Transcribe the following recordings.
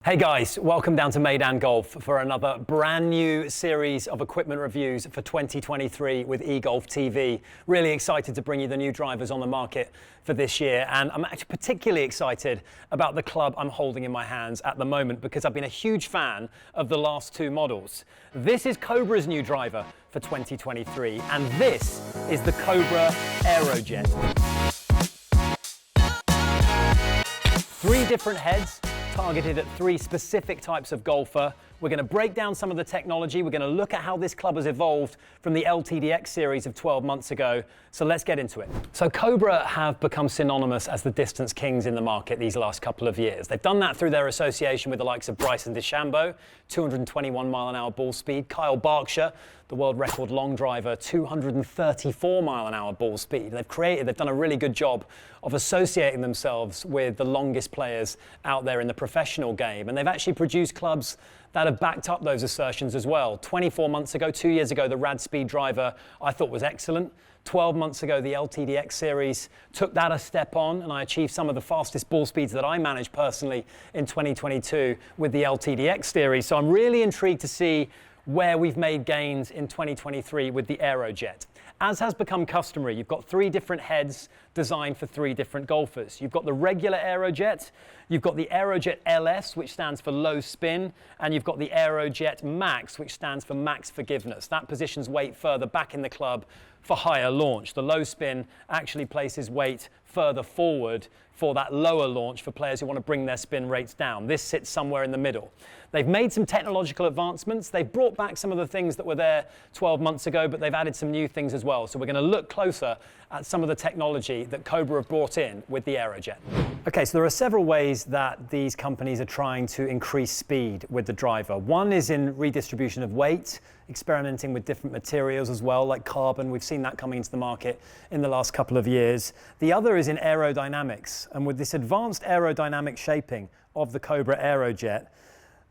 Hey guys, welcome down to Meydan Golf for another brand new series of equipment reviews for 2023 with eGolf TV. Really excited to bring you the new drivers on the market for this year, and I'm actually particularly excited about the club I'm holding in my hands at the moment because I've been a huge fan of the last two models. This is Cobra's new driver for 2023, and this is the Cobra AEROJET. Three different heads, targeted at three specific types of golfer. We're going to break down some of the technology. We're going to look at how this club has evolved from the LTDx series of 12 months ago. So let's get into it. So Cobra have become synonymous as the distance kings in the market these last couple of years. They've done that through their association with the likes of Bryson DeChambeau, 221 mile an hour ball speed, Kyle Berkshire, the world record long driver, 234 mile an hour ball speed. They've done a really good job of associating themselves with the longest players out there in the professional game. And they've actually produced clubs that have backed up those assertions as well. 24 months ago, 2 years ago, the Rad Speed driver I thought was excellent. 12 months ago, the LTDx series took that a step on, and I achieved some of the fastest ball speeds that I managed personally in 2022 with the LTDx series. So I'm really intrigued to see where we've made gains in 2023 with the AEROJET. As has become customary, you've got three different heads designed for three different golfers. You've got the regular AEROJET, you've got the AEROJET LS, which stands for low spin, and you've got the AEROJET Max, which stands for max forgiveness. That positions weight further back in the club for higher launch. The low spin actually places weight further forward for that lower launch for players who want to bring their spin rates down. This sits somewhere in the middle. They've made some technological advancements. They've brought back some of the things that were there 12 months ago, but they've added some new things as well. So we're going to look closer at some of the technology that Cobra have brought in with the AEROJET. Okay, so there are several ways that these companies are trying to increase speed with the driver. One is in redistribution of weight, experimenting with different materials as well, like carbon. We've seen that coming into the market in the last couple of years. The other is in aerodynamics, and with this advanced aerodynamic shaping of the Cobra AEROJET,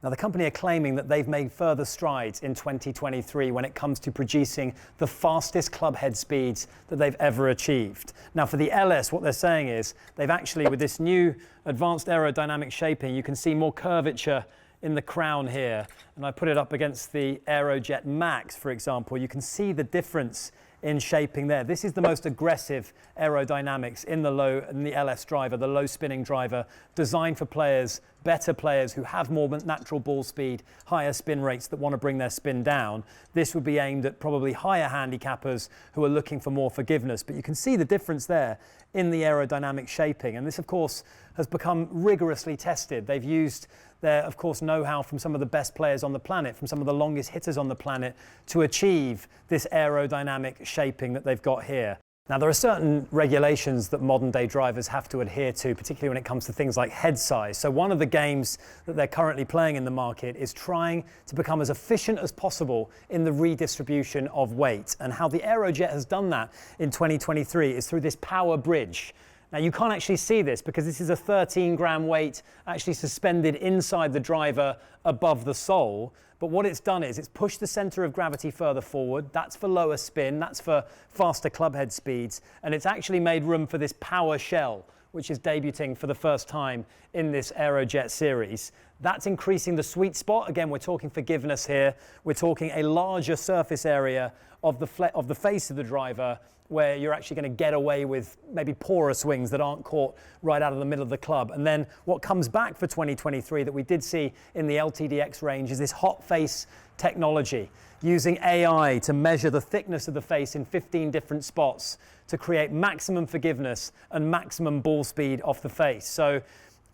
now, the company are claiming that they've made further strides in 2023 when it comes to producing the fastest club head speeds that they've ever achieved. Now, for the LS, what they're saying is they've actually, with this new advanced aerodynamic shaping, you can see more curvature in the crown here. And I put it up against the AEROJET Max, for example. You can see the difference in shaping there. This is the most aggressive aerodynamics in the LS driver, the low spinning driver, designed for players, better players who have more natural ball speed, higher spin rates that want to bring their spin down. This would be aimed at probably higher handicappers who are looking for more forgiveness. But you can see the difference there in the aerodynamic shaping. And this, of course, has become rigorously tested. They've used their, of course, know-how from some of the best players on the planet, from some of the longest hitters on the planet, to achieve this aerodynamic shaping that they've got here. Now, there are certain regulations that modern-day drivers have to adhere to, particularly when it comes to things like head size. So one of the games that they're currently playing in the market is trying to become as efficient as possible in the redistribution of weight. And how the AEROJET has done that in 2023 is through this power bridge. Now, you can't actually see this because this is a 13-gram weight actually suspended inside the driver above the sole. But what it's done is it's pushed the center of gravity further forward. That's for lower spin. That's for faster club head speeds. And it's actually made room for this power shell, which is debuting for the first time in this AEROJET series. That's increasing the sweet spot. Again, we're talking forgiveness here. We're talking a larger surface area of the face of the driver, where you're actually going to get away with maybe poorer swings that aren't caught right out of the middle of the club. And then what comes back for 2023 that we did see in the LTDx range is this hot face technology, using AI to measure the thickness of the face in 15 different spots to create maximum forgiveness and maximum ball speed off the face. So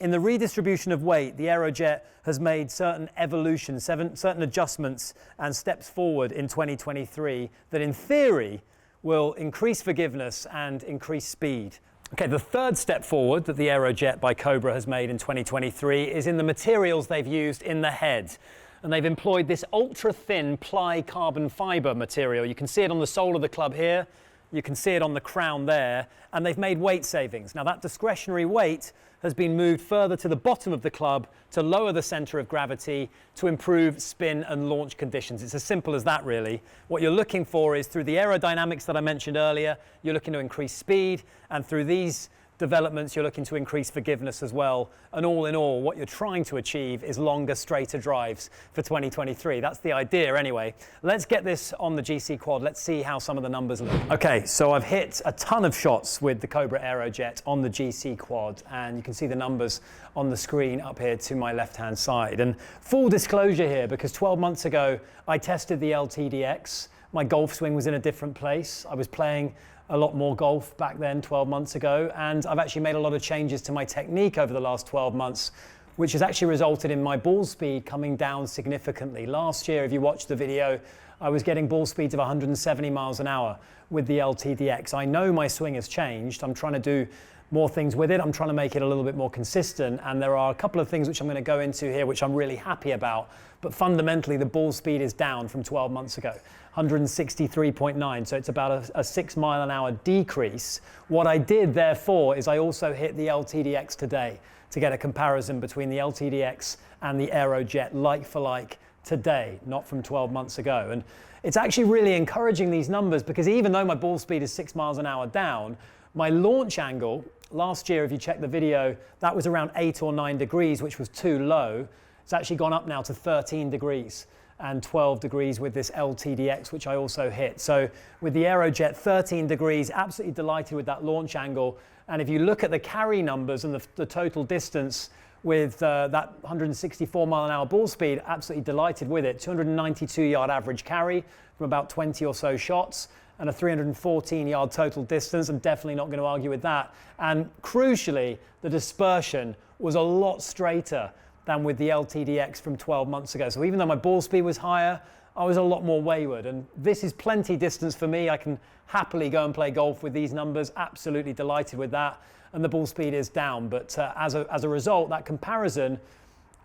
in the redistribution of weight, the AEROJET has made certain evolutions, certain adjustments and steps forward in 2023 that in theory will increase forgiveness and increase speed. Okay, the third step forward that the AEROJET by Cobra has made in 2023 is in the materials they've used in the head. And they've employed this ultra-thin ply carbon fiber material. You can see it on the sole of the club here. You can see it on the crown there. And they've made weight savings. Now, that discretionary weight has been moved further to the bottom of the club to lower the center of gravity to improve spin and launch conditions. It's as simple as that, really. What you're looking for is, through the aerodynamics that I mentioned earlier, you're looking to increase speed, and through these developments, you're looking to increase forgiveness as well. And all in all, what you're trying to achieve is longer, straighter drives for 2023. That's the idea anyway. Let's get this on the GC Quad. Let's see how some of the numbers look. Okay, so I've hit a ton of shots with the Cobra AEROJET on the GC Quad, and you can see the numbers on the screen up here to my left-hand side. And full disclosure here, because 12 months ago, I tested the LTDx. My golf swing was in a different place. I was playing a lot more golf back then, 12 months ago, and I've actually made a lot of changes to my technique over the last 12 months, which has actually resulted in my ball speed coming down significantly. Last year, if you watched the video, I was getting ball speeds of 170 miles an hour with the LTDx. I know my swing has changed. I'm trying to do more things with it. I'm trying to make it a little bit more consistent, and there are a couple of things which I'm going to go into here which I'm really happy about, but fundamentally the ball speed is down from 12 months ago, 163.9, so it's about a 6 mile an hour decrease. What I did therefore is I also hit the LTDx today to get a comparison between the LTDx and the AEROJET like for like today, not from 12 months ago. And it's actually really encouraging, these numbers, because even though my ball speed is 6 miles an hour down, my launch angle, last year, if you check the video, that was around 8 or 9 degrees, which was too low. It's actually gone up now to 13 degrees and 12 degrees with this LTDx, which I also hit. So with the AEROJET, 13 degrees, absolutely delighted with that launch angle. And if you look at the carry numbers and the total distance with that 164 mile an hour ball speed, absolutely delighted with it. 292 yard average carry from about 20 or so shots, and a 314 yard total distance. I'm definitely not going to argue with that. And crucially, the dispersion was a lot straighter than with the LTDx from 12 months ago. So even though my ball speed was higher, I was a lot more wayward. And this is plenty distance for me. I can happily go and play golf with these numbers. Absolutely delighted with that. And the ball speed is down. But as a result, that comparison,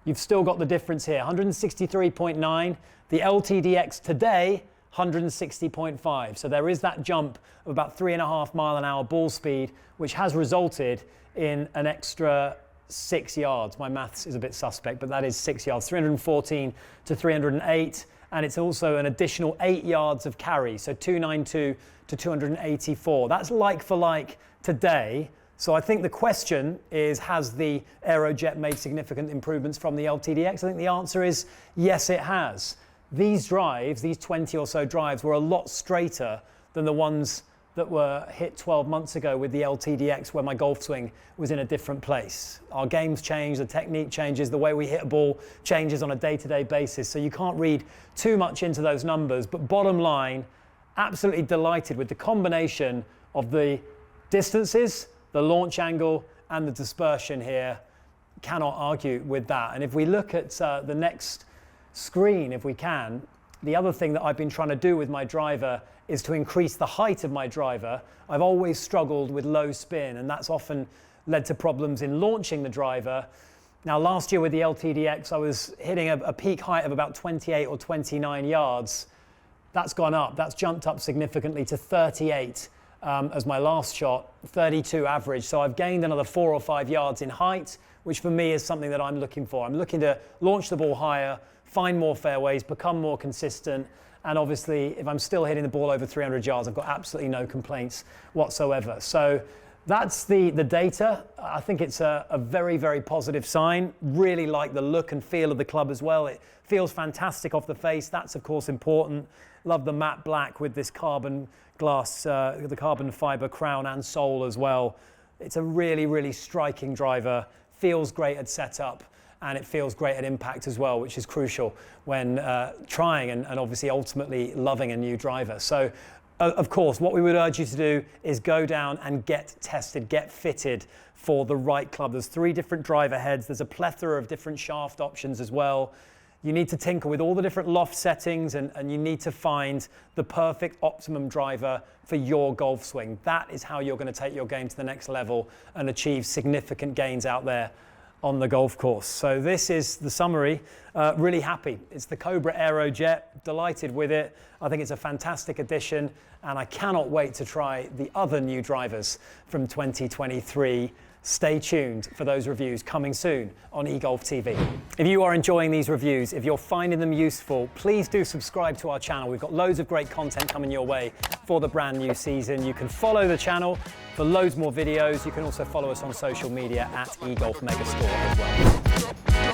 you've still got the difference here. 163.9. The LTDx today, 160.5. So there is that jump of about 3.5 mile an hour ball speed, which has resulted in an extra 6 yards. My maths is a bit suspect, but that is 6 yards, 314 to 308. And it's also an additional 8 yards of carry, so 292 to 284. That's like for like today. So I think the question is, has the AEROJET made significant improvements from the LTDx? I think the answer is yes, it has. These drives, these 20 or so drives, were a lot straighter than the ones that were hit 12 months ago with the LTDx, where my golf swing was in a different place. Our game's changed, the technique changes, the way we hit a ball changes on a day-to-day basis. So you can't read too much into those numbers, but bottom line, absolutely delighted with the combination of the distances, the launch angle, and the dispersion here. Cannot argue with that. And if we look at the next screen, if we can, the other thing that I've been trying to do with my driver is to increase the height of my driver. I've always struggled with low spin, and that's often led to problems in launching the driver. Now, last year with the LTDx, I was hitting a peak height of about 28 or 29 yards. That's gone up. That's jumped up significantly to 38 as my last shot, 32 average. So I've gained another 4 or 5 yards in height, which for me is something that I'm looking for. I'm looking to launch the ball higher, find more fairways, become more consistent. And obviously, if I'm still hitting the ball over 300 yards, I've got absolutely no complaints whatsoever. So that's the data. I think it's a very, very positive sign. Really like the look and feel of the club as well. It feels fantastic off the face. That's, of course, important. Love the matte black with this carbon glass, the carbon fiber crown and sole as well. It's a really, really striking driver. Feels great at setup. And it feels great at impact as well, which is crucial when trying and obviously ultimately loving a new driver. So, of course, what we would urge you to do is go down and get tested, get fitted for the right club. There's 3 different driver heads. There's a plethora of different shaft options as well. You need to tinker with all the different loft settings, and you need to find the perfect optimum driver for your golf swing. That is how you're going to take your game to the next level and achieve significant gains out there on the golf course. So this is the summary. Really happy. It's the Cobra AEROJET. Delighted with it. I think it's a fantastic addition, and I cannot wait to try the other new drivers from 2023. Stay tuned for those reviews coming soon on eGolf TV. If you are enjoying these reviews, if you're finding them useful, please do subscribe to our channel. We've got loads of great content coming your way for the brand new season. You can follow the channel for loads more videos. You can also follow us on social media at eGolf Megastore as well.